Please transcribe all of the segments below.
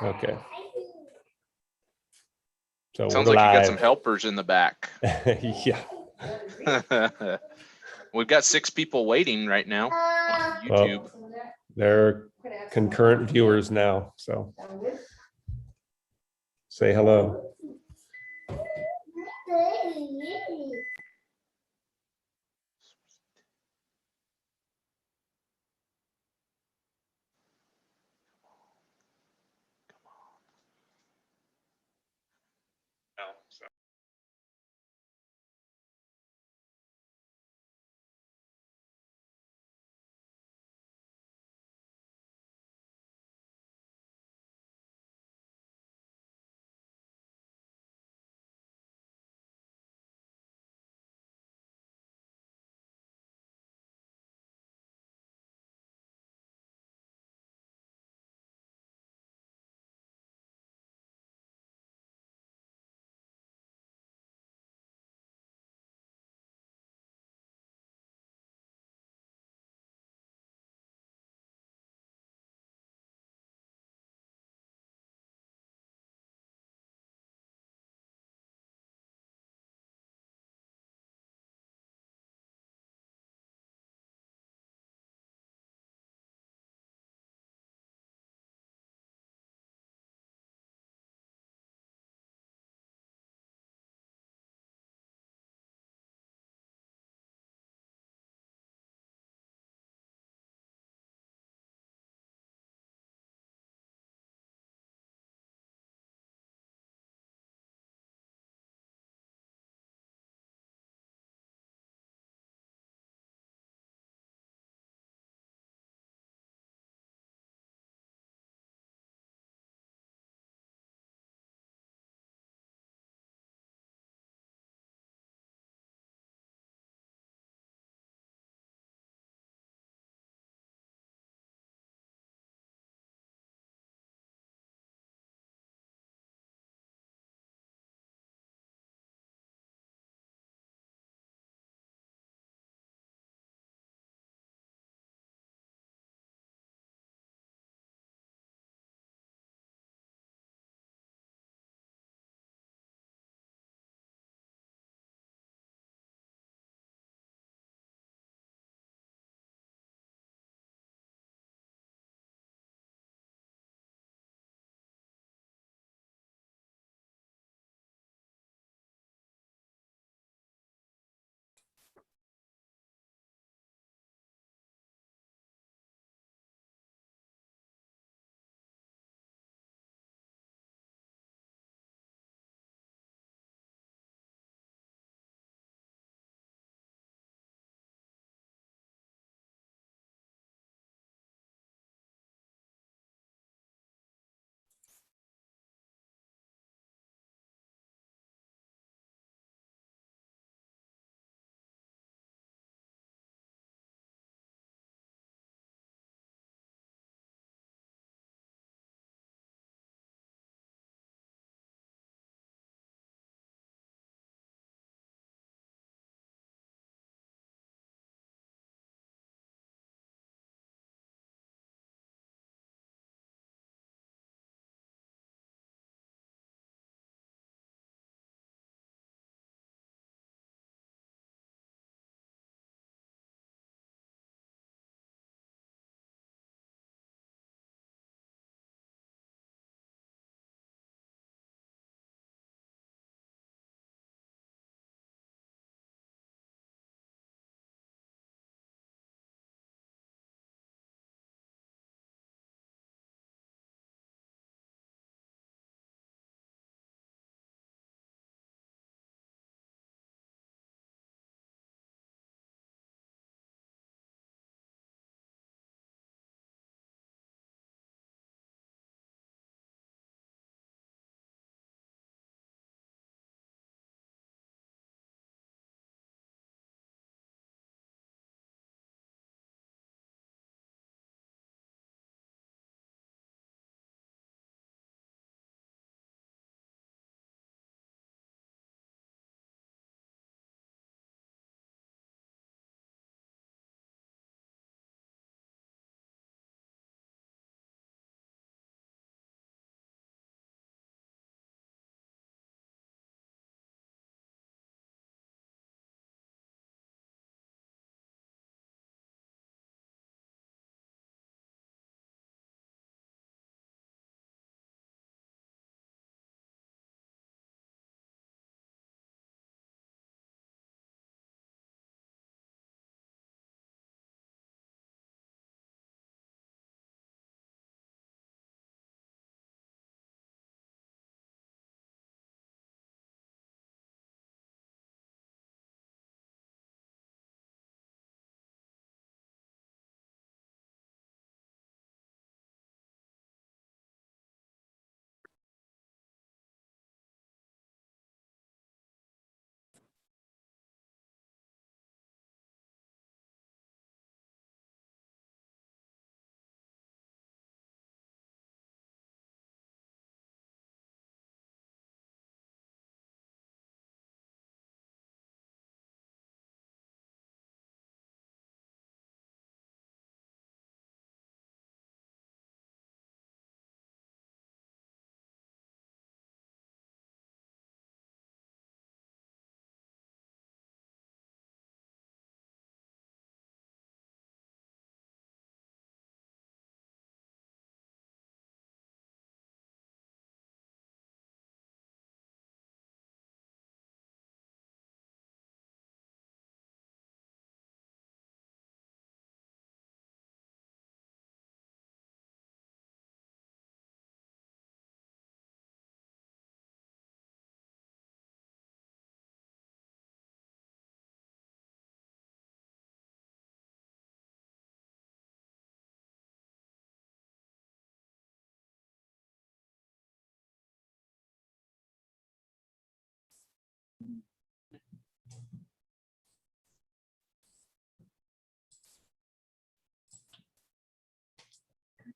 Okay. So Sounds we're like live. you got some helpers in the back. Yeah. We've got 6 people waiting right now on YouTube. Well, they're concurrent viewers now, so say hello.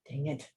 Dang it.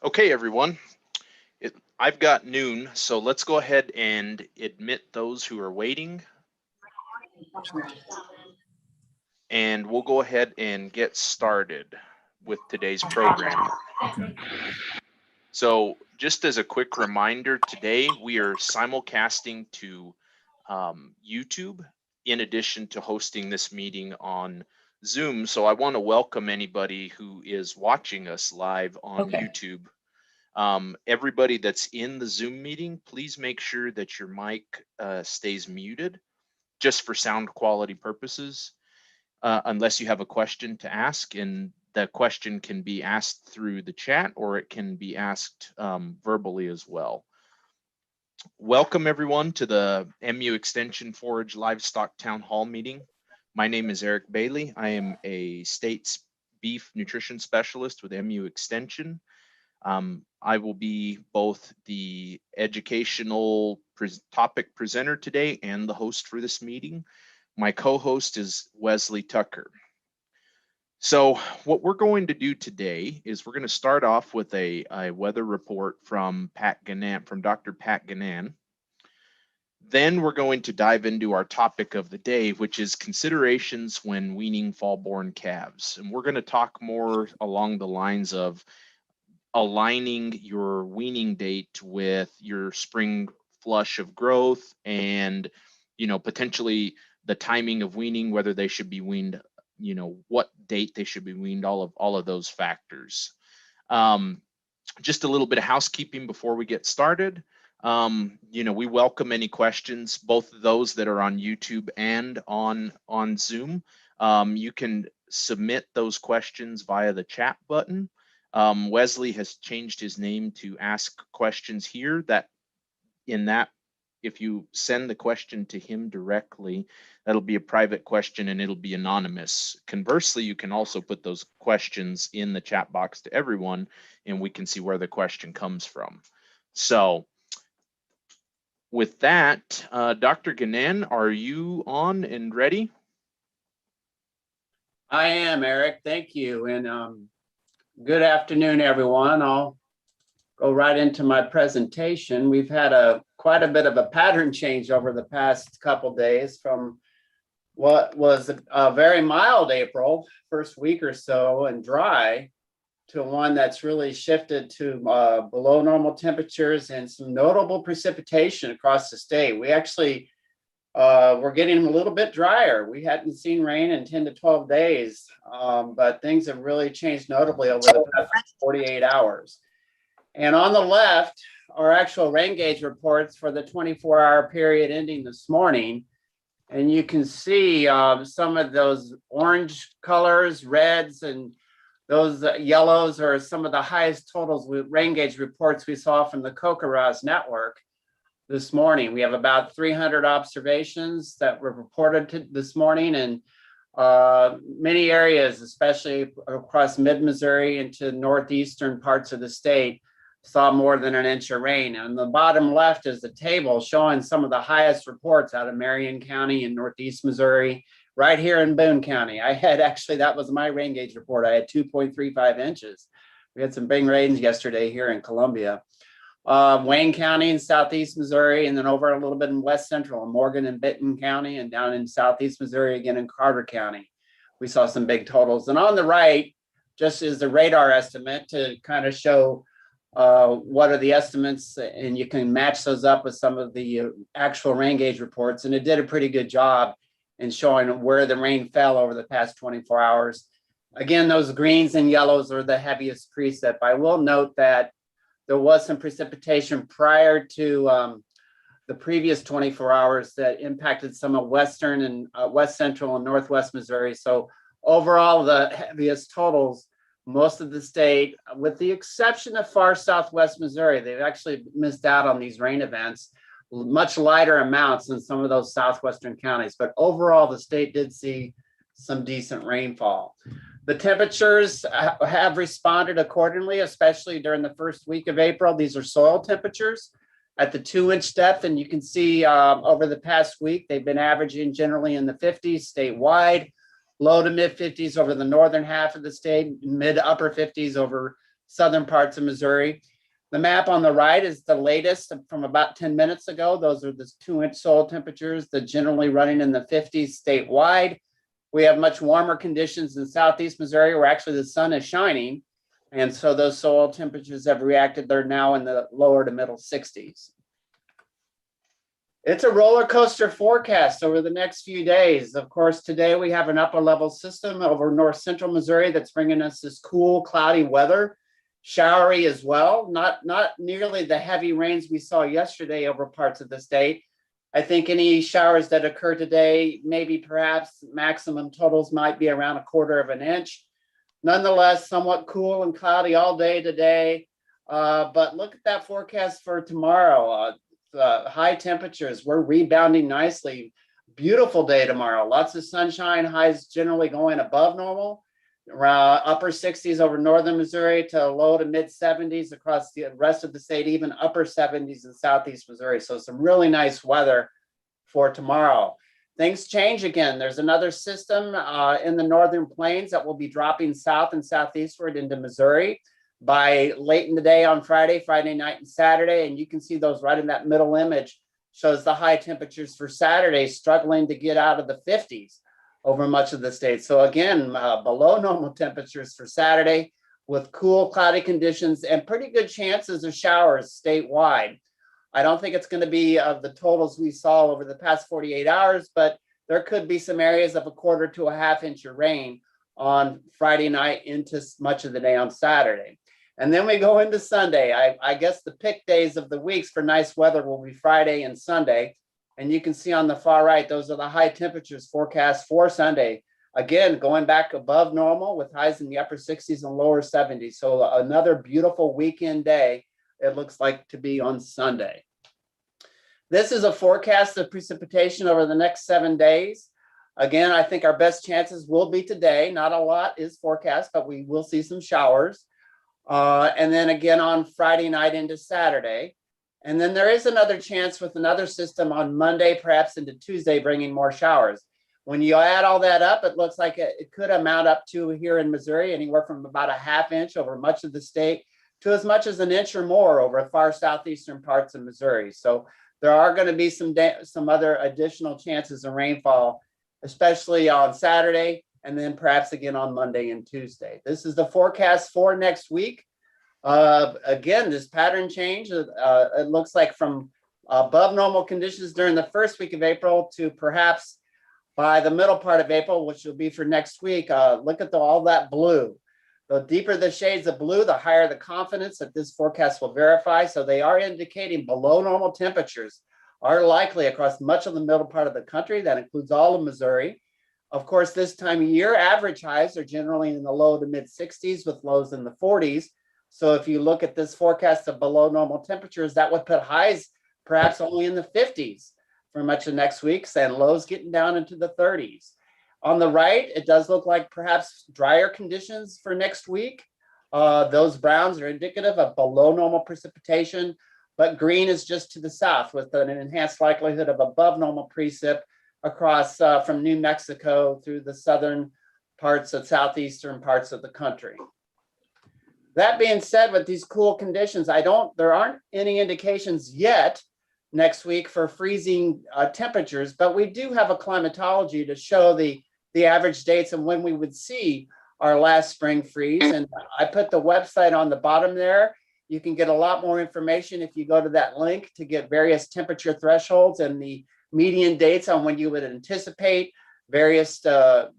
Okay, everyone. I've got noon, so let's go ahead and admit those who are waiting. And we'll go ahead and get started. with today's program. Okay. So just as a quick reminder, today we are simulcasting to YouTube in addition to hosting this meeting on Zoom. So I want to welcome anybody who is watching us live on Okay. YouTube. Everybody that's in the Zoom meeting, please make sure that your mic stays muted just for sound quality purposes, unless you have a question to ask, and the question can be asked through the chat or it can be asked verbally as well. Welcome everyone to the MU Extension Forage-Livestock Town Hall meeting. My name is Eric Bailey. I am a state's beef nutrition specialist with MU Extension. I will be both the educational topic presenter today and the host for this meeting. My co-host is Wesley Tucker. So what we're going to do today is we're going to start off with a weather report from Dr. Pat Guinan. Then we're going to dive into our topic of the day, which is considerations when weaning fall-born calves. And we're going to talk more along the lines of aligning your weaning date with your spring flush of growth and, potentially the timing of weaning, whether they should be weaned, what date they should be weaned, all of those factors. Just a little bit of housekeeping before we get started. We welcome any questions, both of those that are on YouTube and on Zoom. You can submit those questions via the chat button. Wesley has changed his name to ask questions here. If you send the question to him directly, that'll be a private question and it'll be anonymous. Conversely, you can also put those questions in the chat box to everyone and we can see where the question comes from. So with that, Dr. Guinan, are you on and ready? I am, Eric. Thank you. And good afternoon, everyone. I'll go right into my presentation. We've had quite a bit of a pattern change over the past couple days from what was a very mild April, first week or so, and dry, to one that's really shifted to below normal temperatures and some notable precipitation across the state. We actually we're getting a little bit drier. We hadn't seen rain in 10 to 12 days, but things have really changed notably over the past 48 hours. And on the left are actual rain gauge reports for the 24-hour period ending this morning. And you can see some of those orange colors, reds, and those yellows are some of the highest totals with rain gauge reports we saw from the COCORAS network this morning. We have about 300 observations that were reported this morning, and many areas, especially across mid-Missouri into northeastern parts of the state, saw more than an inch of rain. On the bottom left is the table showing some of the highest reports out of Marion County in northeast Missouri, right here in Boone County. That was my rain gauge report. I had 2.35 inches. We had some big rains yesterday here in Columbia. Wayne County in southeast Missouri, and then over a little bit in west central, Morgan and Benton County, and down in southeast Missouri again in Carter County. We saw some big totals. And on the right, just is the radar estimate to kind of show what are the estimates, and you can match those up with some of the actual rain gauge reports. And it did a pretty good job in showing where the rain fell over the past 24 hours. Again, those greens and yellows are the heaviest precip. I will note that there was some precipitation prior to the previous 24 hours that impacted some of western and west central and northwest Missouri. So overall, the heaviest totals, most of the state, with the exception of far southwest Missouri, they've actually missed out on these rain events, much lighter amounts than some of those southwestern counties. But overall, the state did see some decent rainfall. The temperatures have responded accordingly, especially during the first week of April. These are soil temperatures at the 2-inch depth. And you can see over the past week, they've been averaging generally in the 50s statewide, low to mid 50s over the northern half of the state, mid to upper 50s over southern parts of Missouri. The map on the right is the latest from about 10 minutes ago. Those are the 2-inch soil temperatures that generally running in the 50s statewide, we have much warmer conditions in southeast Missouri where actually the sun is shining. And so those soil temperatures have reacted. They're now in the lower to middle 60s. It's a roller coaster forecast over the next few days. Of course, today we have an upper level system over north central Missouri that's bringing us this cool, cloudy weather, showery as well. Not nearly the heavy rains we saw yesterday over parts of the state. I think any showers that occur today, maybe perhaps maximum totals might be around 1/4 of an inch. Nonetheless, somewhat cool and cloudy all day today. But look at that forecast for tomorrow. High temperatures, we're rebounding nicely. Beautiful day tomorrow. Lots of sunshine, highs generally going above normal. Around upper 60s over northern Missouri to low to mid 70s across the rest of the state, even upper 70s in southeast Missouri. So some really nice weather for tomorrow. Things change again. There's another system in the northern plains that will be dropping south and southeastward into Missouri by late in the day on Friday night and Saturday. And you can see those right in that middle image, shows the high temperatures for Saturday struggling to get out of the 50s over much of the state. So again, below normal temperatures for Saturday with cool, cloudy conditions and pretty good chances of showers statewide. I don't think it's going to be of the totals we saw over the past 48 hours, but there could be some areas of 1/4 to 1/2 inch of rain on Friday night into much of the day on Saturday. And then we go into Sunday. I guess the pick days of the weeks for nice weather will be Friday and Sunday. And you can see on the far right, those are the high temperatures forecast for Sunday. Again, going back above normal with highs in the upper 60s and lower 70s. So another beautiful weekend day, it looks like to be on Sunday. This is a forecast of precipitation over the next 7 days. Again, I think our best chances will be today. Not a lot is forecast, but we will see some showers. And then again on Friday night into Saturday. And then there is another chance with another system on Monday, perhaps into Tuesday, bringing more showers. When you add all that up, it looks like it could amount up to here in Missouri, anywhere from about 1/2 inch over much of the state to as much as 1 inch or more over far southeastern parts of Missouri. So there are going to be some other additional chances of rainfall, especially on Saturday, and then perhaps again on Monday and Tuesday. This is the forecast for next week. Again, this pattern change, it looks like from above normal conditions during the first week of April to perhaps by the middle part of April, which will be for next week. Look at all that blue. The deeper the shades of blue, the higher the confidence that this forecast will verify. So they are indicating below normal temperatures are likely across much of the middle part of the country. That includes all of Missouri. Of course, this time of year, average highs are generally in the low to mid 60s with lows in the 40s. So if you look at this forecast of below normal temperatures, that would put highs perhaps only in the 50s for much of next week, and lows getting down into the 30s. On the right, it does look like perhaps drier conditions for next week. Those browns are indicative of below normal precipitation, but green is just to the south with an enhanced likelihood of above normal precip across from New Mexico through the southern parts of southeastern parts of the country. That being said, with these cool conditions, there aren't any indications yet next week for freezing temperatures, but we do have a climatology to show the average dates and when we would see our last spring freeze. And I put the website on the bottom there. You can get a lot more information if you go to that link to get various temperature thresholds and the median dates on when you would anticipate various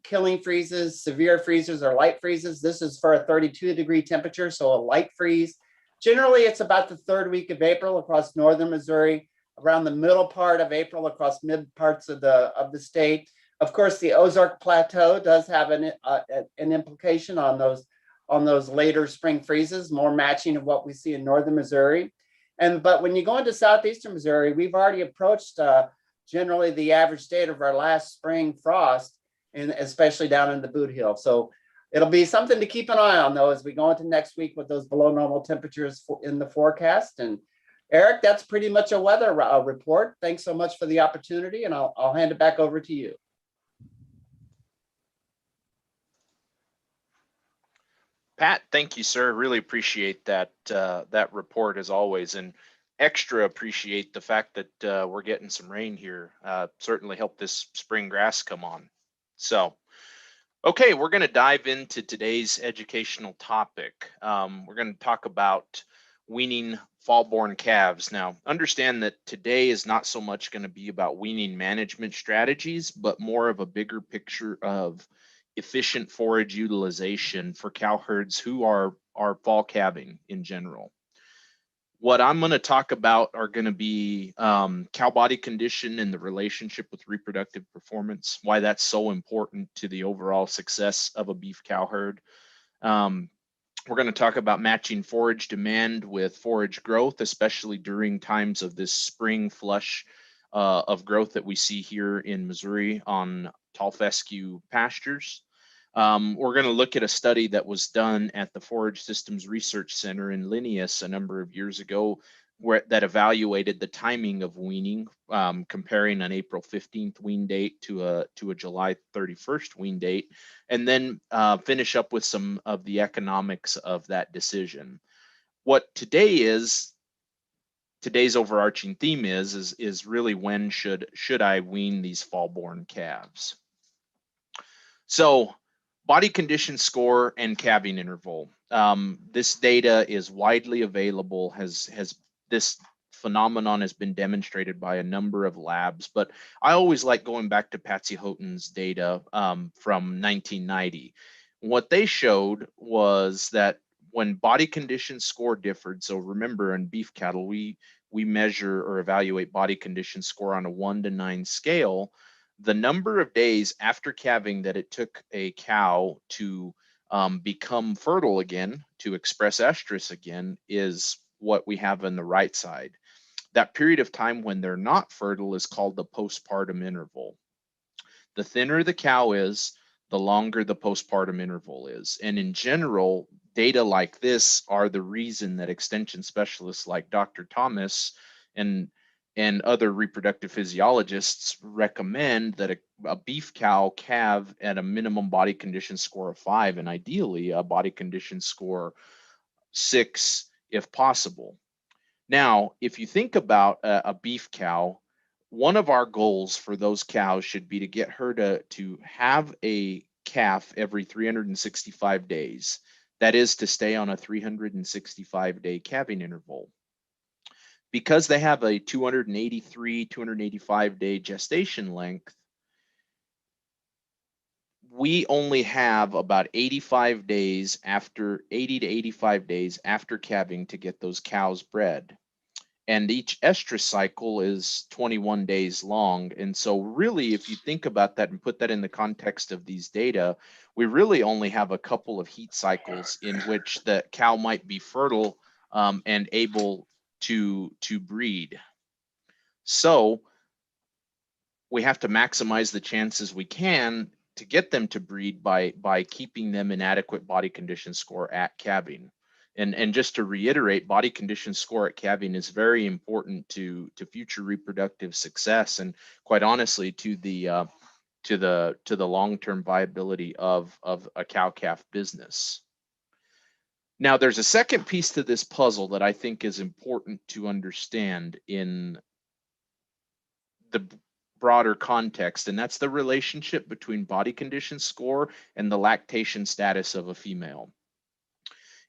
killing freezes, severe freezes, or light freezes. This is for a 32-degree temperature, so a light freeze. Generally, it's about the 3rd week of April across northern Missouri, around the middle part of April across mid parts of the state. Of course, the Ozark Plateau does have an implication on those later spring freezes, more matching of what we see in northern Missouri. But when you go into southeastern Missouri, we've already approached generally the average date of our last spring frost, and especially down in the Boot Hill. So it'll be something to keep an eye on, though, as we go into next week with those below normal temperatures in the forecast. And Eric, that's pretty much a weather report. Thanks so much for the opportunity, and I'll hand it back over to you. Pat, thank you, sir. Really appreciate that report as always, and extra appreciate the fact that we're getting some rain here. Certainly help this spring grass come on. So Okay, we're going to dive into today's educational topic. We're going to talk about weaning fall-born calves. Now, understand that today is not so much going to be about weaning management strategies, but more of a bigger picture of efficient forage utilization for cow herds who are fall calving in general. What I'm going to talk about are going to be cow body condition and the relationship with reproductive performance, why that's so important to the overall success of a beef cow herd. We're going to talk about matching forage demand with forage growth, especially during times of this spring flush of growth that we see here in Missouri on tall fescue pastures. We're going to look at a study that was done at the Forage Systems Research Center in Linnaeus a number of years ago, that evaluated the timing of weaning, comparing an April 15th wean date to a July 31st wean date, and then finish up with some of the economics of that decision. What today's overarching theme is really when should I wean these fall-born calves? So, body condition score and calving interval. This data is widely available. This phenomenon has been demonstrated by a number of labs, but I always like going back to Patsy Houghton's data from 1990. What they showed was that when body condition score differed, so remember in beef cattle, we measure or evaluate body condition score on a 1 to 9 scale. The number of days after calving that it took a cow to become fertile again, to express estrus again, is what we have on the right side. That period of time when they're not fertile is called the postpartum interval. The thinner the cow is, the longer the postpartum interval is. And in general, data like this are the reason that extension specialists like Dr. Thomas and other reproductive physiologists recommend that a beef cow calve at a minimum body condition score of 5, and ideally a body condition score 6 if possible. Now, if you think about a beef cow, one of our goals for those cows should be to get her to have a calf every 365 days. That is to stay on a 365-day calving interval. Because they have a 283, 285-day gestation length, we only have about 80 to 85 days after calving to get those cows bred. And each estrus cycle is 21 days long. And so really, if you think about that and put that in the context of these data, we really only have a couple of heat cycles in which the cow might be fertile and able to breed. So we have to maximize the chances we can to get them to breed by keeping them in adequate body condition score at calving. And just to reiterate, body condition score at calving is very important to future reproductive success, and quite honestly to the long-term viability of a cow-calf business. Now, there's a second piece to this puzzle that I think is important to understand in the broader context, and that's the relationship between body condition score and the lactation status of a female.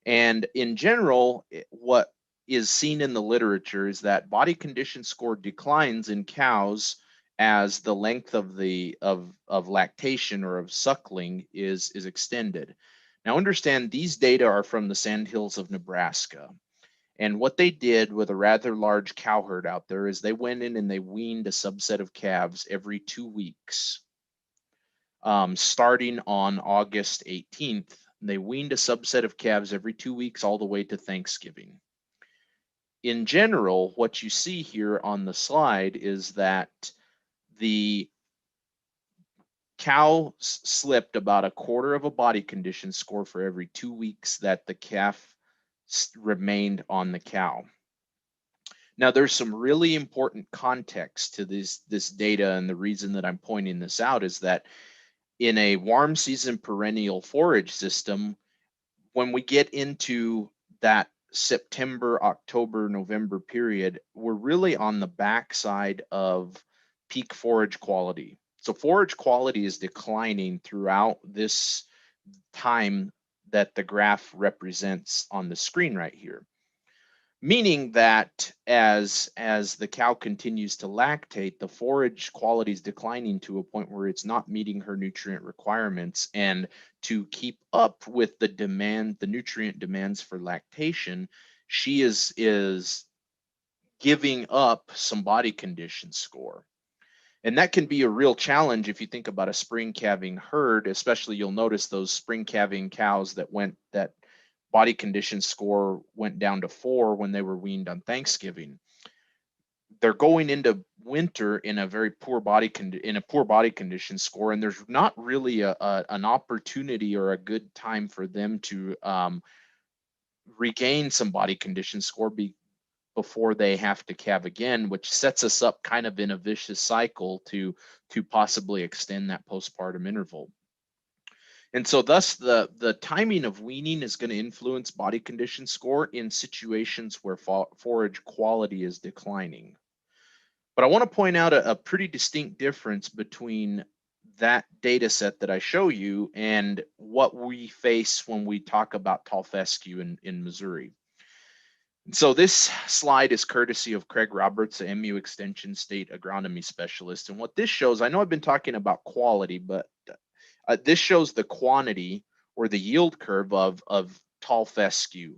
And in general, what is seen in the literature is that body condition score declines in cows as the length of lactation or of suckling is extended. Now understand, these data are from the Sandhills of Nebraska. And what they did with a rather large cow herd out there is they went in and they weaned a subset of calves every 2 weeks. Starting on August 18th, they weaned a subset of calves every 2 weeks all the way to Thanksgiving. In general, what you see here on the slide is that the cow slipped about a quarter of a body condition score for every 2 weeks that the calf remained on the cow. Now, there's some really important context to this data, and the reason that I'm pointing this out is that in a warm season perennial forage system, when we get into that September, October, November period, we're really on the backside of peak forage quality. So forage quality is declining throughout this time that the graph represents on the screen right here. Meaning that as the cow continues to lactate, the forage quality is declining to a point where it's not meeting her nutrient requirements. And to keep up with the nutrient demands for lactation, she is giving up some body condition score. And that can be a real challenge if you think about a spring calving herd, especially you'll notice those spring calving cows that body condition score went down to 4 when they were weaned on Thanksgiving. They're going into winter in a very poor body condition score, and there's not really an opportunity or a good time for them to regain some body condition score before they have to calve again, which sets us up kind of in a vicious cycle to possibly extend that postpartum interval. And so thus the timing of weaning is going to influence body condition score in situations where forage quality is declining. But I want to point out a pretty distinct difference between that data set that I show you and what we face when we talk about tall fescue in Missouri. So this slide is courtesy of Craig Roberts, the MU Extension State Agronomy Specialist. And what this shows, I know I've been talking about quality, but this shows the quantity or the yield curve of tall fescue.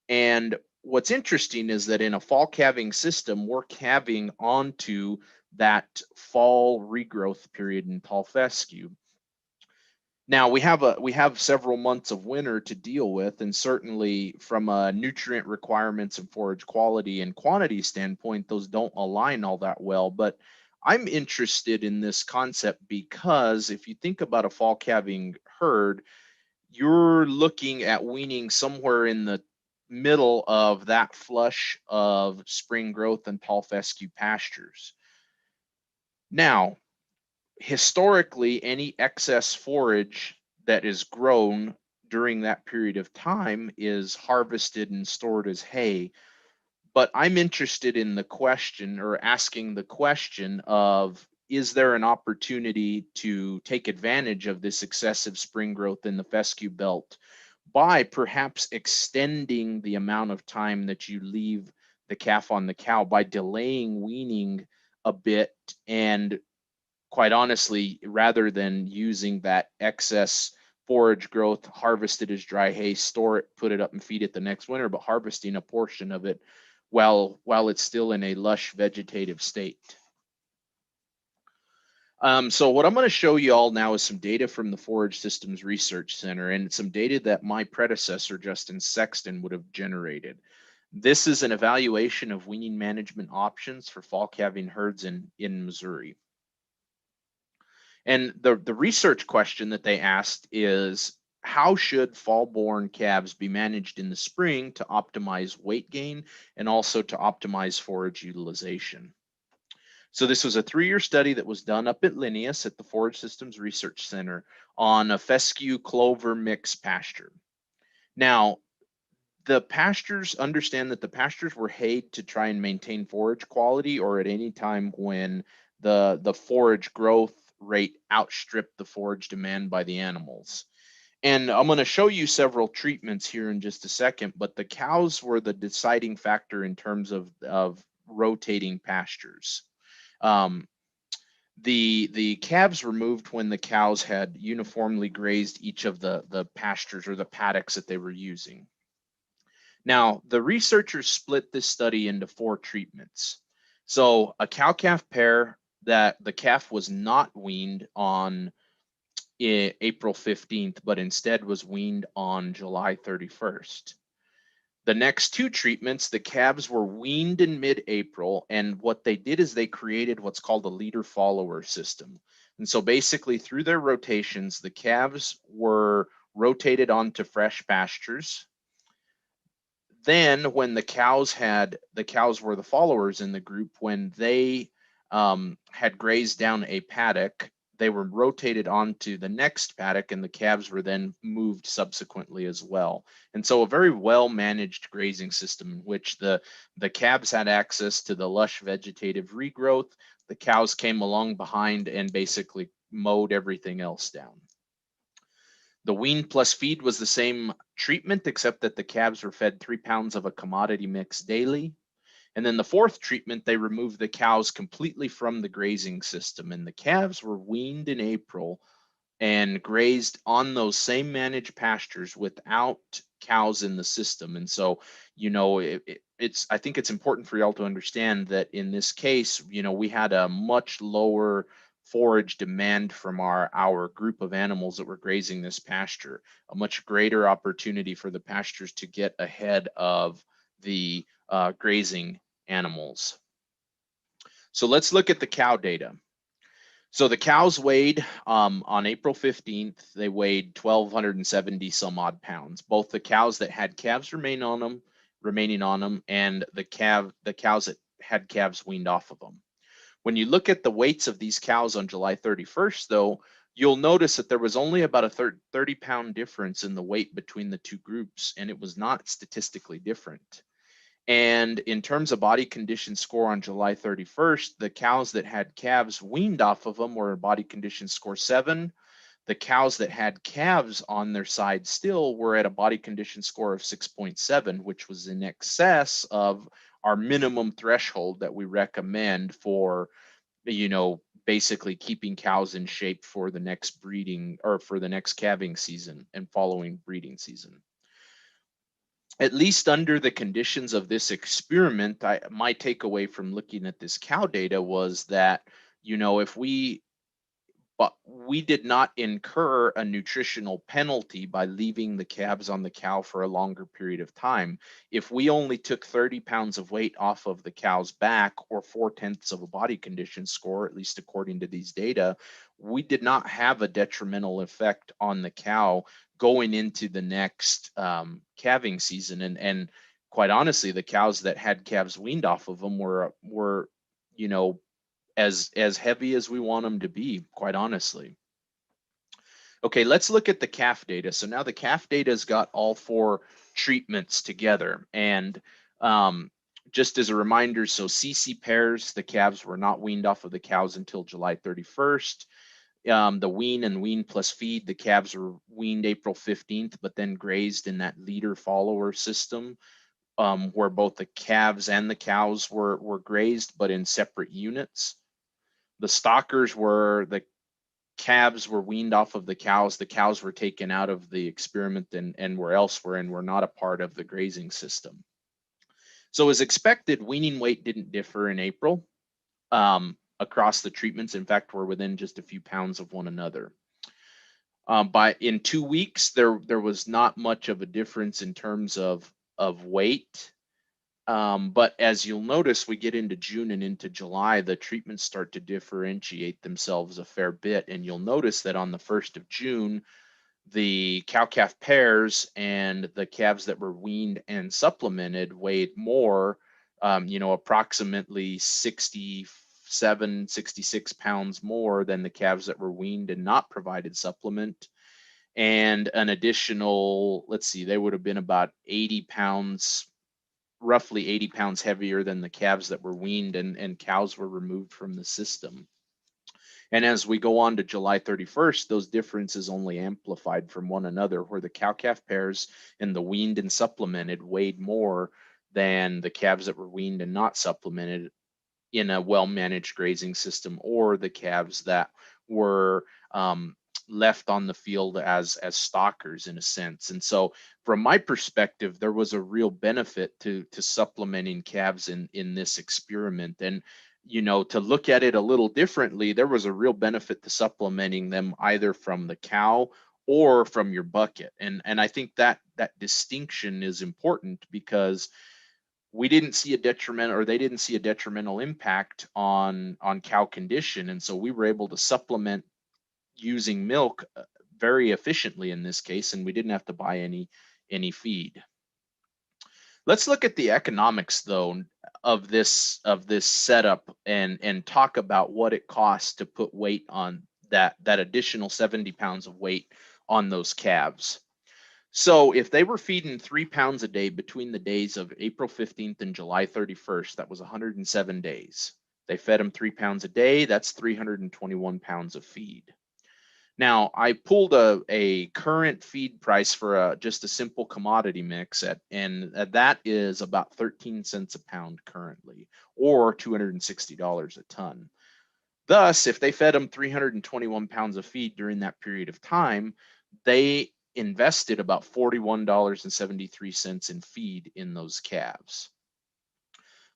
And what's interesting is that in a fall calving system, we're calving onto that fall regrowth period in tall fescue. Now we have several months of winter to deal with, and certainly from a nutrient requirements and forage quality and quantity standpoint, those don't align all that well. But I'm interested in this concept because if you think about a fall calving herd, you're looking at weaning somewhere in the middle of that flush of spring growth and tall fescue pastures. Now, historically, any excess forage that is grown during that period of time is harvested and stored as hay. But I'm interested in the question, or asking the question of, is there an opportunity to take advantage of this excessive spring growth in the fescue belt by perhaps extending the amount of time that you leave the calf on the cow by delaying weaning a bit, and quite honestly, rather than using that excess forage growth harvested as dry hay, store it, put it up and feed it the next winter, but harvesting a portion of it while it's still in a lush vegetative state. So what I'm going to show you all now is some data from the Forage Systems Research Center and some data that my predecessor, Justin Sexton, would have generated. This is an evaluation of weaning management options for fall calving herds in Missouri. And the research question that they asked is, how should fall-born calves be managed in the spring to optimize weight gain and also to optimize forage utilization? So this was a 3-year study that was done up at Linnaeus at the Forage Systems Research Center on a fescue clover mix pasture. Now, the pastures, understand that the pastures were hayed to try and maintain forage quality, or at any time when the forage growth rate outstripped the forage demand by the animals. And I'm going to show you several treatments here in just a second, but the cows were the deciding factor in terms of rotating pastures. The calves were moved when the cows had uniformly grazed each of the pastures or the paddocks that they were using. Now, the researchers split this study into 4 treatments. So a cow-calf pair that the calf was not weaned on April 15th, but instead was weaned on July 31st. The next 2 treatments, the calves were weaned in mid-April, and what they did is they created what's called a leader-follower system. And so basically through their rotations, the calves were rotated onto fresh pastures. Then when the cows were the followers in the group, when they had grazed down a paddock, they were rotated onto the next paddock, and the calves were then moved subsequently as well. And so a very well managed grazing system in which the calves had access to the lush vegetative regrowth. The cows came along behind and basically mowed everything else down. The wean plus feed was the same treatment, except that the calves were fed 3 pounds of a commodity mix daily. And then the fourth treatment, they removed the cows completely from the grazing system, and the calves were weaned in April and grazed on those same managed pastures without cows in the system. And so, you know, I think it's important for y'all to understand that in this case, you know, we had a much lower forage demand from our group of animals that were grazing this pasture, a much greater opportunity for the pastures to get ahead of the grazing animals. So let's look at the cow data. So the cows weighed on April 15th, they weighed 1,270 some odd pounds. Both the cows that had calves remaining on them, and the cows that had calves weaned off of them. When you look at the weights of these cows on July 31st, though, you'll notice that there was only about a 30-pound difference in the weight between the two groups, and it was not statistically different. And in terms of body condition score on July 31st, the cows that had calves weaned off of them were a body condition score 7. The cows that had calves on their side still were at a body condition score of 6.7, which was in excess of our minimum threshold that we recommend for, you know, basically keeping cows in shape for the next breeding or for the next calving season and following breeding season. At least under the conditions of this experiment, my takeaway from looking at this cow data was that, you know, but we did not incur a nutritional penalty by leaving the calves on the cow for a longer period of time. If we only took 30 pounds of weight off of the cow's back, or 4/10 of a body condition score, at least according to these data, we did not have a detrimental effect on the cow going into the next calving season. And quite honestly, the cows that had calves weaned off of them were, you know, as heavy as we want them to be, quite honestly. Okay, let's look at the calf data. So now the calf data has got all 4 treatments together. And just as a reminder, so CC pairs, the calves were not weaned off of the cows until July 31st. The wean and wean plus feed, the calves were weaned April 15th, but then grazed in that leader follower system, where both the calves and the cows were grazed, but in separate units. The stockers were, the calves were weaned off of the cows were taken out of the experiment and were elsewhere and were not a part of the grazing system. So as expected, weaning weight didn't differ in April across the treatments. In fact, we're within just a few pounds of one another. In 2 weeks, there was not much of a difference in terms of weight. But as you'll notice, we get into June and into July, the treatments start to differentiate themselves a fair bit. And you'll notice that on the 1st of June, the cow-calf pairs and the calves that were weaned and supplemented weighed more, you know, approximately 67, 66 pounds more than the calves that were weaned and not provided supplement. And an additional, let's see, they would have been about 80 pounds, roughly 80 pounds heavier than the calves that were weaned and cows were removed from the system. And as we go on to July 31st, those differences only amplified from one another, where the cow-calf pairs and the weaned and supplemented weighed more than the calves that were weaned and not supplemented in a well-managed grazing system, or the calves that were left on the field as stockers in a sense. And so from my perspective, there was a real benefit to supplementing calves in this experiment. And, you know, to look at it a little differently, there was a real benefit to supplementing them either from the cow or from your bucket. And I think that distinction is important, because we didn't see a detrimental, or they didn't see a detrimental impact on cow condition. And so we were able to supplement using milk very efficiently in this case, and we didn't have to buy any feed. Let's look at the economics though of this setup and talk about what it costs to put weight on that additional 70 pounds of weight on those calves. So if they were feeding 3 pounds a day between the days of April 15th and July 31st, that was 107 days. They fed them 3 pounds a day. That's 321 pounds of feed. Now, I pulled a current feed price for just a simple commodity mix and that is about 13 cents a pound currently, or $260 a ton. Thus, if they fed them 321 pounds of feed during that period of time, they invested about $41.73 in feed in those calves.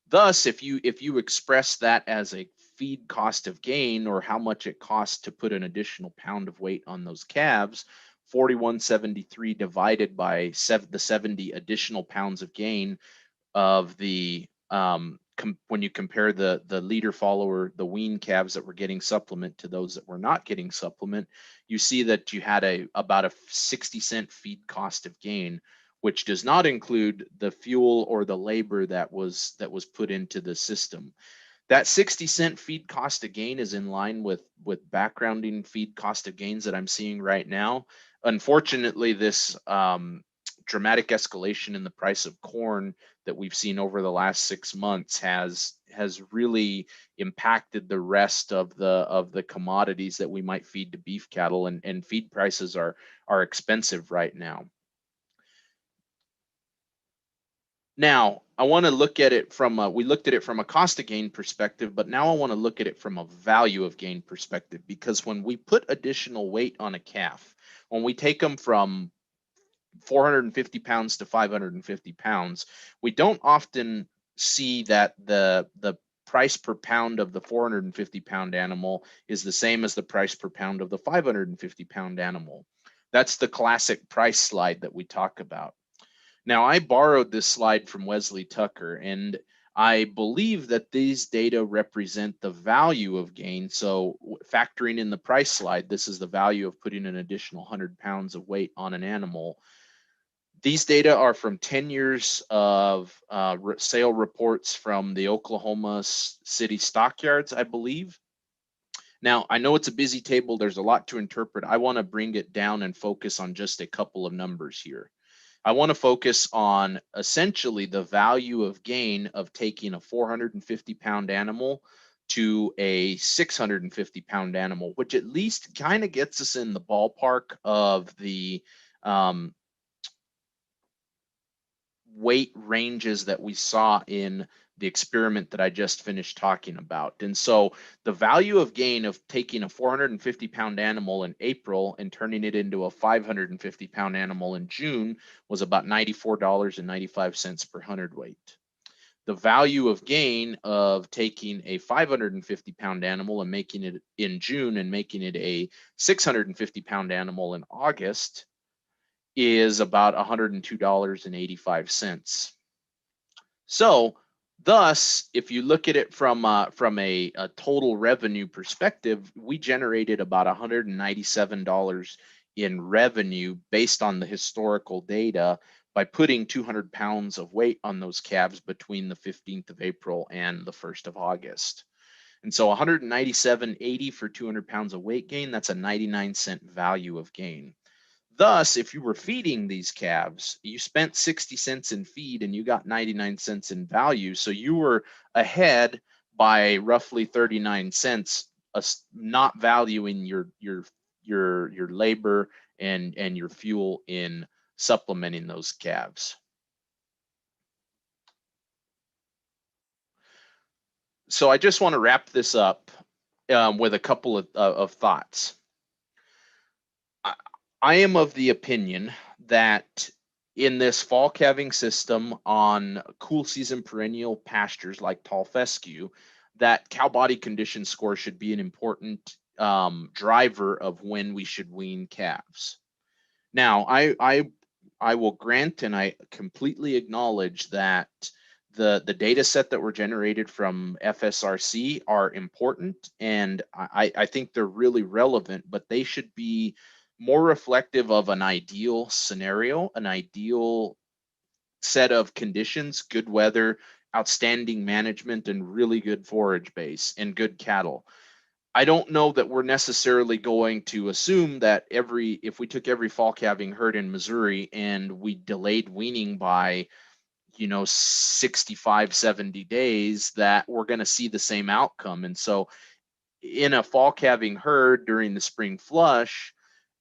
Thus, if you express that as a feed cost of gain, or how much it costs to put an additional pound of weight on those calves, 41.73 divided by the 70 additional pounds of gain of the when you compare the leader follower, the wean calves that were getting supplement to those that were not getting supplement, you see that you had about a 60-cent feed cost of gain, which does not include the fuel or the labor that was put into the system. That 60-cent feed cost of gain is in line with backgrounding feed cost of gains that I'm seeing right now. Unfortunately, this dramatic escalation in the price of corn that we've seen over the last 6 months has really impacted the rest of the commodities that we might feed to beef cattle, and feed prices are expensive right now. Now, I want to look at it from we looked at it from a cost of gain perspective, but now I want to look at it from a value of gain perspective, because when we put additional weight on a calf, when we take them from 450 pounds to 550 pounds, we don't often see that the price per pound of the 450 pound animal is the same as the price per pound of the 550 pound animal. That's the classic price slide that we talk about. Now, I borrowed this slide from Wesley Tucker, and I believe that these data represent the value of gain. So factoring in the price slide, this is the value of putting an additional 100 pounds of weight on an animal. These data are from 10 years of sale reports from the Oklahoma City stockyards, I believe. Now, I know it's a busy table. There's a lot to interpret. I want to bring it down and focus on just a couple of numbers here. I want to focus on essentially the value of gain of taking a 450 pound animal to a 650 pound animal, which at least kind of gets us in the ballpark of the weight ranges that we saw in the experiment that I just finished talking about. And so the value of gain of taking a 450 pound animal in April and turning it into a 550 pound animal in June was about $94.95 per hundredweight. The value of gain of taking a 550 pound animal and making it in June and making it a 650 pound animal in August is about $102.85. So thus, if you look at it from a total revenue perspective, we generated about $197 in revenue based on the historical data by putting 200 pounds of weight on those calves between the 15th of April and the 1st of August. And so $197.80 for 200 pounds of weight gain, that's a 99-cent value of gain. Thus, if you were feeding these calves, you spent 60 cents in feed and you got 99 cents in value. So you were ahead by roughly 39 cents, not valuing your labor and your fuel in supplementing those calves. So I just want to wrap this up with a couple of thoughts. I am of the opinion that in this fall calving system on cool season perennial pastures like tall fescue, that cow body condition score should be an important driver of when we should wean calves. Now, I will grant and I completely acknowledge that the data set that were generated from FSRC are important, and I think they're really relevant, but they should be more reflective of an ideal scenario, an ideal set of conditions, good weather, outstanding management, and really good forage base and good cattle. I don't know that we're necessarily going to assume that if we took every fall calving herd in Missouri and we delayed weaning by, 65, 70 days, that we're going to see the same outcome. And so in a fall calving herd during the spring flush,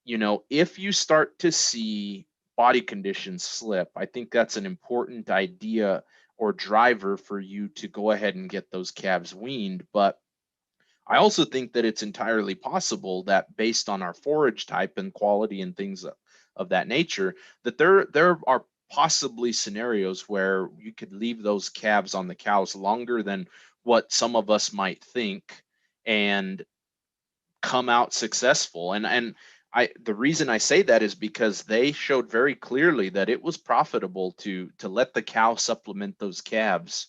if you start to see body conditions slip, I think that's an important idea or driver for you to go ahead and get those calves weaned. But I also think that it's entirely possible that based on our forage type and quality and things of that nature, that there are possibly scenarios where you could leave those calves on the cows longer than what some of us might think and come out successful. And the reason I say that is because they showed very clearly that it was profitable to let the cow supplement those calves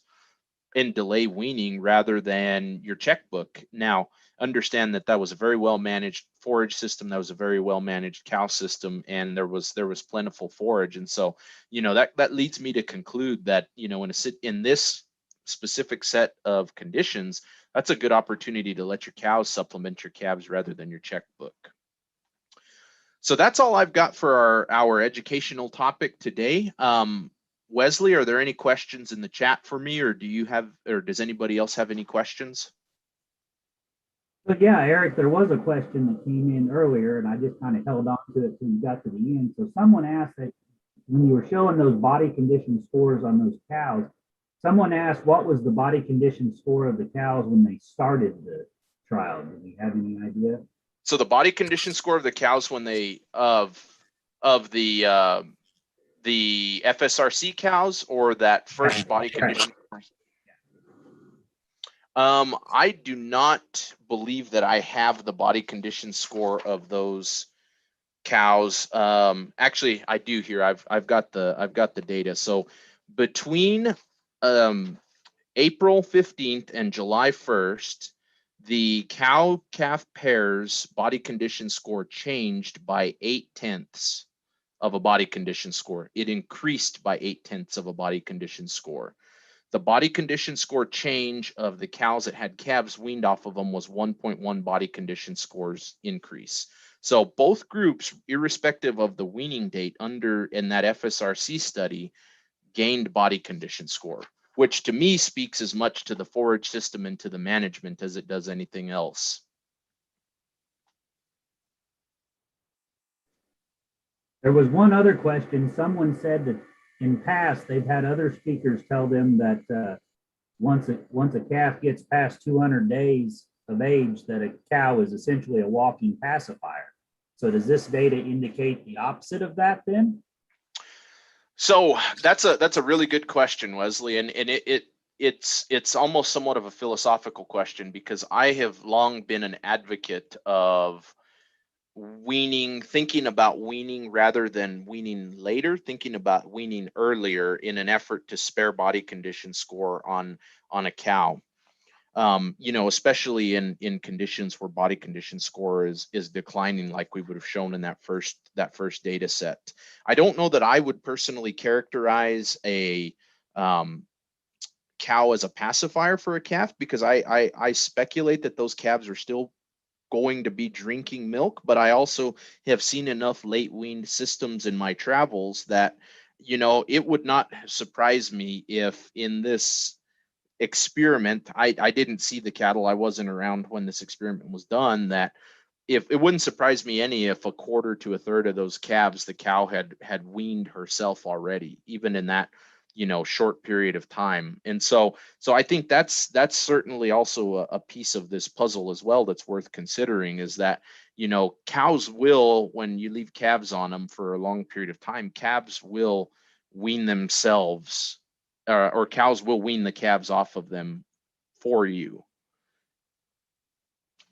and delay weaning rather than your checkbook. Now, understand that was a very well managed forage system, that was a very well managed cow system, and there was plentiful forage. And so, that leads me to conclude that, in this specific set of conditions, that's a good opportunity to let your cows supplement your calves rather than your checkbook. So that's all I've got for our educational topic today. Wesley, are there any questions in the chat for me, or does anybody else have any questions? But yeah, Eric, there was a question that came in earlier, and I just kind of held on to it till you got to the end. So someone asked that when you were showing those body condition scores on those cows, someone asked what was the body condition score of the cows when they started the trial. Do you have any idea? So the body condition score of the cows when they of the FSRC cows, or that first body condition? I do not believe that I have the body condition score of those cows. Actually, I do here. I've got the data. So between April 15th and July 1st, the cow calf pairs body condition score changed by 0.8 of a body condition score. It increased by 0.8 of a body condition score. The body condition score change of the cows that had calves weaned off of them was 1.1 body condition scores increase. So both groups, irrespective of the weaning date in that FSRC study, gained body condition score, which to me speaks as much to the forage system and to the management as it does anything else. There was one other question. Someone said that in past, they've had other speakers tell them that once a calf gets past 200 days of age, that a cow is essentially a walking pacifier. So does this data indicate the opposite of that then? So that's a really good question, Wesley, and it's almost somewhat of a philosophical question, because I have long been an advocate of thinking about weaning rather than weaning later, thinking about weaning earlier in an effort to spare body condition score on a cow. Especially in conditions where body condition score is declining, like we would have shown in that first data set. I don't know that I would personally characterize a cow as a pacifier for a calf, because I speculate that those calves are still going to be drinking milk, but I also have seen enough late weaned systems in my travels that, it would not surprise me if in this experiment, I didn't see the cattle, I wasn't around when this experiment was done, that if it wouldn't surprise me any if a quarter to a third of those calves, the cow had weaned herself already, even in that short period of time. And so I think that's certainly also a piece of this puzzle as well that's worth considering, is that cows will, when you leave calves on them for a long period of time, calves will wean themselves, or cows will wean the calves off of them for you.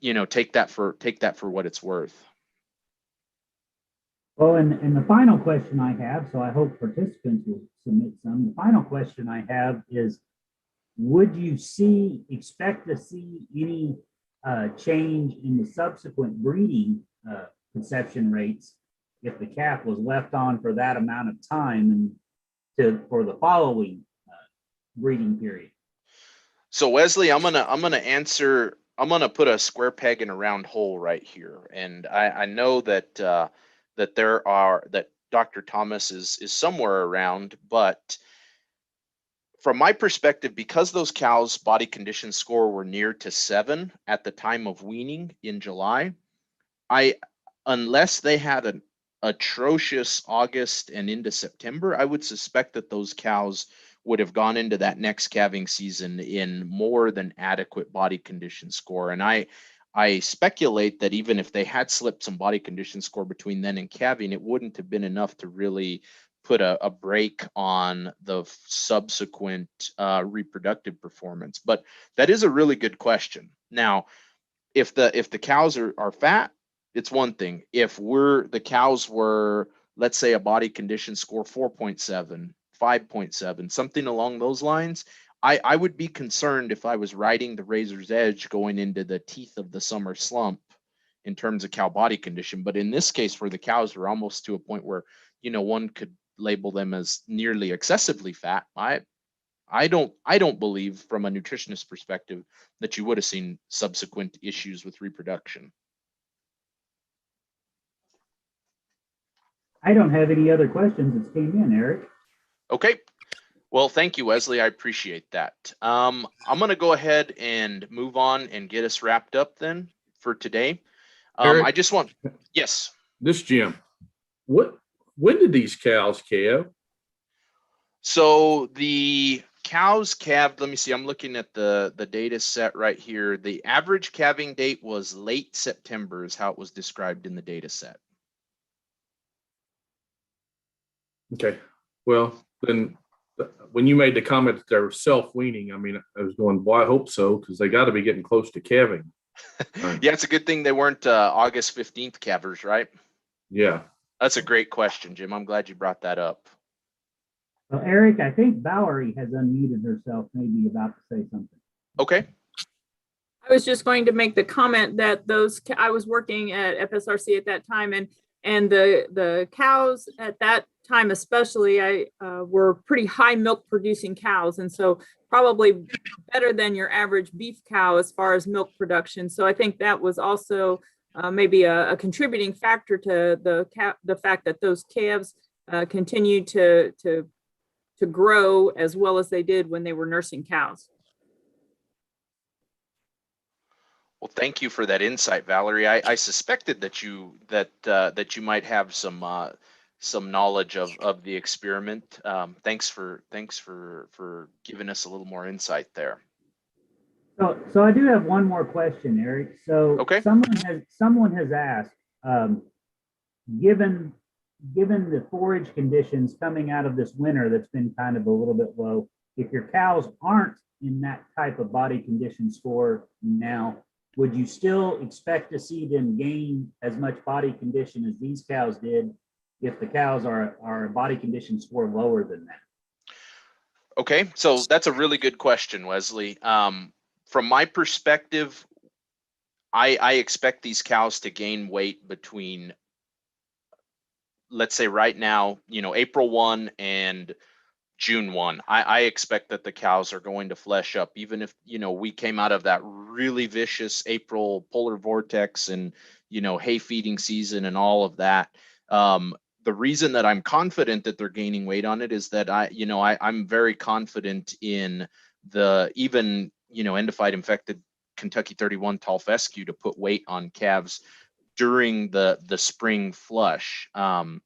Take that for what it's worth. Well, and the final question I have, so I hope participants will submit some. The final question I have is, would you expect to see any change in the subsequent breeding conception rates if the calf was left on for that amount of time and for the following breeding period? So Wesley, I'm gonna answer gonna put a square peg in a round hole right here, and I know that that Dr. Thomas is somewhere around, but from my perspective, because those cows' body condition score were near to 7 at the time of weaning in July, unless they had an atrocious August and into September, I would suspect that those cows would have gone into that next calving season in more than adequate body condition score. And I speculate that even if they had slipped some body condition score between then and calving, it wouldn't have been enough to really put a break on the subsequent reproductive performance. But that is a really good question. Now, if the cows are fat, it's one thing. If the cows were, let's say, a body condition score 4.7, 5.7, something along those lines, I would be concerned if I was riding the razor's edge going into the teeth of the summer slump in terms of cow body condition. But in this case, where the cows are almost to a point where, one could label them as nearly excessively fat, I don't believe from a nutritionist perspective that you would have seen subsequent issues with reproduction. I don't have any other questions that came in, Eric. Okay. Well, thank you, Wesley. I appreciate that. I'm going to go ahead and move on and get us wrapped up then for today. Eric? I just want, yes. This Jim, when did these cows calve? So the cows calved, let me see, I'm looking at the data set right here. The average calving date was late September is how it was described in the data set. Okay. Well, then when you made the comment that they were self-weaning, I mean, I was going, well, I hope so, because they got to be getting close to calving. Yeah, it's a good thing they weren't August 15th calvers, right? Yeah. That's a great question, Jim. I'm glad you brought that up. Well, Eric, I think Valerie has unmuted herself, maybe about to say something. Okay. I was just going to make the comment that I was working at FSRC at that time, and the cows at that time especially, were pretty high milk producing cows, and so probably better than your average beef cow as far as milk production. So I think that was also maybe a contributing factor to the fact that those calves continued to grow as well as they did when they were nursing cows. Well, thank you for that insight, Valerie. I suspected that you might have some knowledge of the experiment. Thanks for giving us a little more insight there. So I do have one more question, Eric. So okay. someone has asked, given the forage conditions coming out of this winter that's been kind of a little bit low, if your cows aren't in that type of body condition score now, would you still expect to see them gain as much body condition as these cows did if the cows are a body condition score lower than that? Okay, so that's a really good question, Wesley. From my perspective, I expect these cows to gain weight between, let's say right now, April 1 and June 1. I expect that the cows are going to flesh up, even if, we came out of that really vicious April polar vortex and, hay feeding season and all of that. The reason that I'm confident that they're gaining weight on it is that I'm very confident in the even, endophile infected Kentucky 31 tall fescue to put weight on calves during the spring flush. I'm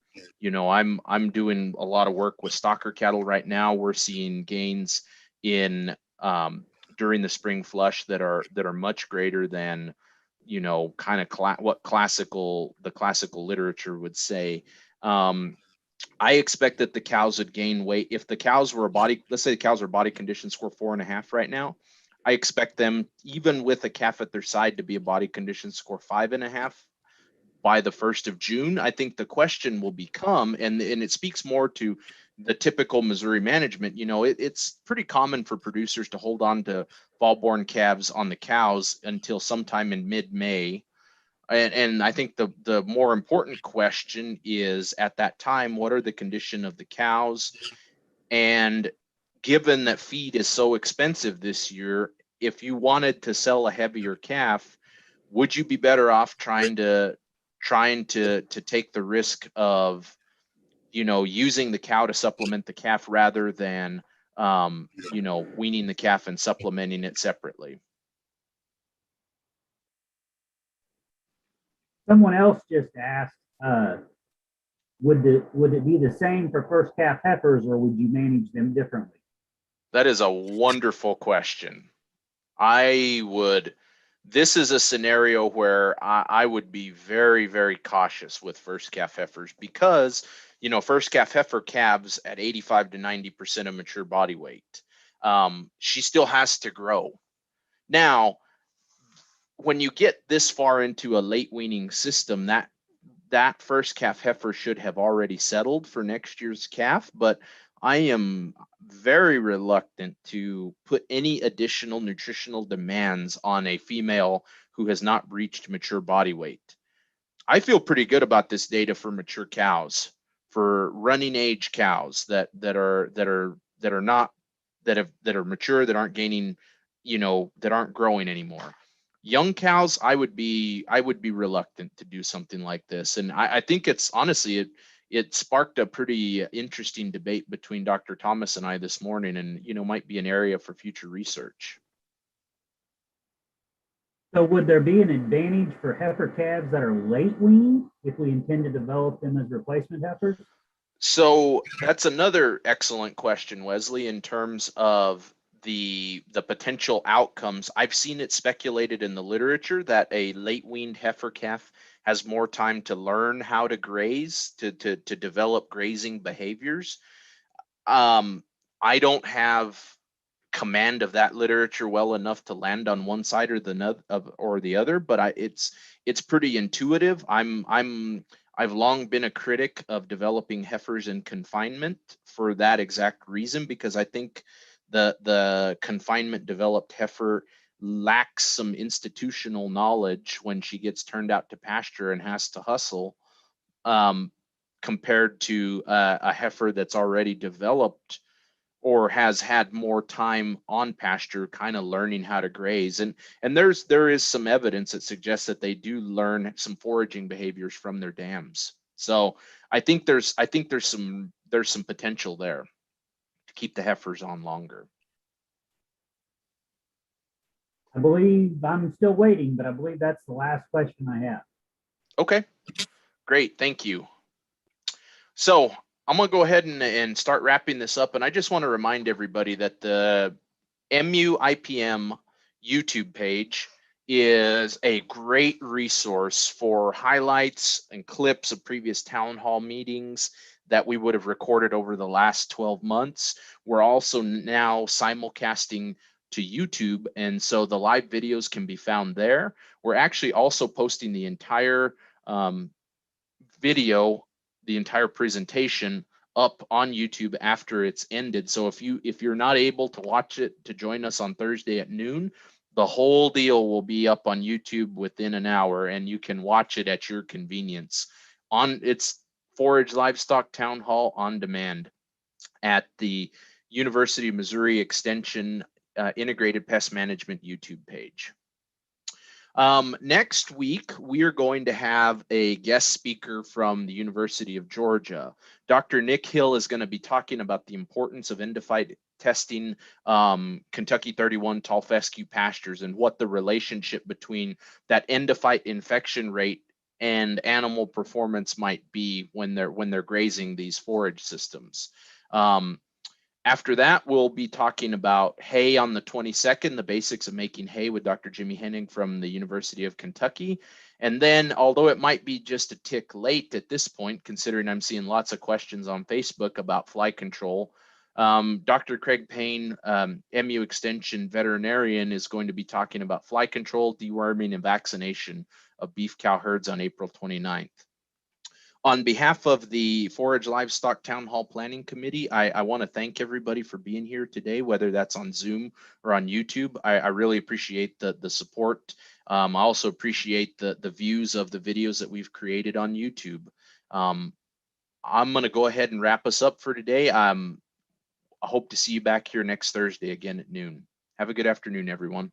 doing a lot of work with stocker cattle right now. We're seeing gains in during the spring flush that are much greater than kind of what the classical literature would say. I expect that the cows would gain weight if the cows were let's say the cows are body condition score 4.5 right now. I expect them, even with a calf at their side, to be a body condition score 5.5 by the 1st of June. I think the question will become, and it speaks more to the typical Missouri management, it's pretty common for producers to hold on to fall-born calves on the cows until sometime in mid-May. And I think the more important question is, at that time, what are the condition of the cows? And given that feed is so expensive this year, if you wanted to sell a heavier calf, would you be better off trying to take the risk of, you know, using the cow to supplement the calf rather than, you know, weaning the calf and supplementing it separately? Someone else just asked, would it be the same for first calf heifers, or would you manage them differently? That is a wonderful question. This is a scenario where I would be very, very cautious with first calf heifers because, you know, first calf heifer calves at 85 to 90% of mature body weight. She still has to grow. Now, when you get this far into a late weaning system, that first calf heifer should have already settled for next year's calf, but I am very reluctant to put any additional nutritional demands on a female who has not reached mature body weight. I feel pretty good about this data for mature cows, for running age cows that are mature, that aren't gaining, you know, that aren't growing anymore. Young cows, I would be reluctant to do something like this. And I think it's honestly, it sparked a pretty interesting debate between Dr. Thomas and I this morning, and, you know, might be an area for future research. So would there be an advantage for heifer calves that are late weaned if we intend to develop them as replacement heifers? So that's another excellent question, Wesley, in terms of the potential outcomes. I've seen it speculated in the literature that a late weaned heifer calf has more time to learn how to graze, to develop grazing behaviors. I don't have command of that literature well enough to land on one side or the other, but it's pretty intuitive. I've long been a critic of developing heifers in confinement for that exact reason, because I think the confinement developed heifer lacks some institutional knowledge when she gets turned out to pasture and has to hustle, compared to a heifer that's already developed or has had more time on pasture kind of learning how to graze. And there is some evidence that suggests that they do learn some foraging behaviors from their dams. So I think there's some potential there to keep the heifers on longer. I believe I'm still waiting, but I believe that's the last question I have. Okay, great, thank you. So I'm gonna go ahead and start wrapping this up, and I just want to remind everybody that the MUIPM YouTube page is a great resource for highlights and clips of previous town hall meetings that we would have recorded over the last 12 months. We're also now simulcasting to YouTube, and so the live videos can be found there. We're actually also posting the entire video, the entire presentation, up on YouTube after it's ended. So if you're not able to watch it, to join us on Thursday at noon, the whole deal will be up on YouTube within an hour, and you can watch it at your convenience. It's Forage-Livestock Town Hall on demand at the University of Missouri Extension Integrated Pest Management YouTube page. Next week, we are going to have a guest speaker from the University of Georgia. Dr. Nick Hill is going to be talking about the importance of endophyte testing Kentucky 31 tall fescue pastures, and what the relationship between that endophyte infection rate and animal performance might be when they're grazing these forage systems. After that, we'll be talking about hay on the 22nd, the basics of making hay, with Dr. Jimmy Henning from the University of Kentucky. And then, although it might be just a tick late at this point, considering I'm seeing lots of questions on Facebook about fly control, Dr. Craig Payne, MU Extension veterinarian, is going to be talking about fly control, deworming, and vaccination of beef cow herds on April 29th. On behalf of the Forage-Livestock Town Hall Planning Committee, I want to thank everybody for being here today, whether that's on Zoom or on YouTube. I really appreciate the support. I also appreciate the views of the videos that we've created on YouTube. I'm going to go ahead and wrap us up for today. I hope to see you back here next Thursday again at noon. Have a good afternoon, everyone.